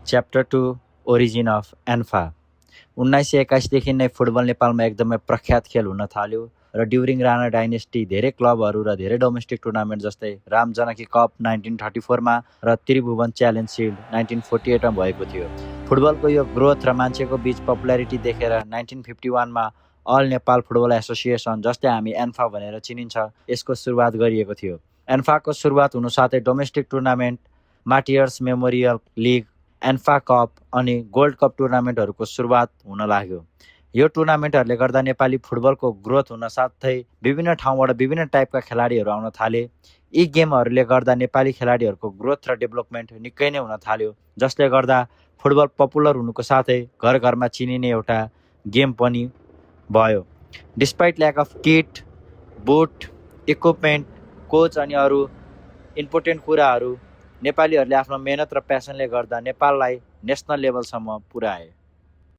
Chapter 2 origin of ANFA 1981देखि नै football नेपालमा एकदमै प्रख्यात खेल हुन थाल्यो र ड्युरिङ राणा डाइनेस्टी धेरै क्लबहरू र धेरै डोमेस्टिक टुर्नामेन्ट जस्तै राम जानकी कप 1934मा र त्रिभुवन च्यालेन्ज सिल्ड 1948मा भएको थियो। फुटबलको यो ग्रोथ र मान्छेको बीच पपुलारिटी देखेर 1951मा अल नेपाल फुटबल एसोसिएसन, जसले हामी एन्फा भनेर चिनिन्छ, यसको सुरुवात गरिएको थियो। एन्फाको सुरुवात हुनुसाथै domestic tournament, martyrs memorial league, ANFA cup अनि गोल्ड कप टुर्नामेन्टहरूको सुरुवात हुन लाग्यो। यो टुर्नामेन्टहरूले गर्दा नेपाली फुटबलको ग्रोथ हुन साथै विभिन्न ठाउँबाट विभिन्न टाइपका खेलाडीहरू आउन थाले। यी गेमहरूले गर्दा नेपाली खेलाडीहरूको ग्रोथ र डेभलपमेन्ट निकै नै हुन थाल्यो, जसले गर्दा फुटबल पपुलर हुनुको साथै घर घरमा चिनिने एउटा गेम पनि भयो। Despite lack of kit, boot, equipment, coach अनि अरू इम्पोर्टेन्ट कुराहरू, नेपालीहरूले आफ्नो मेहनत र प्यासनले गर्दा नेपाललाई नेसनल लेभलसम्म पुर्याए।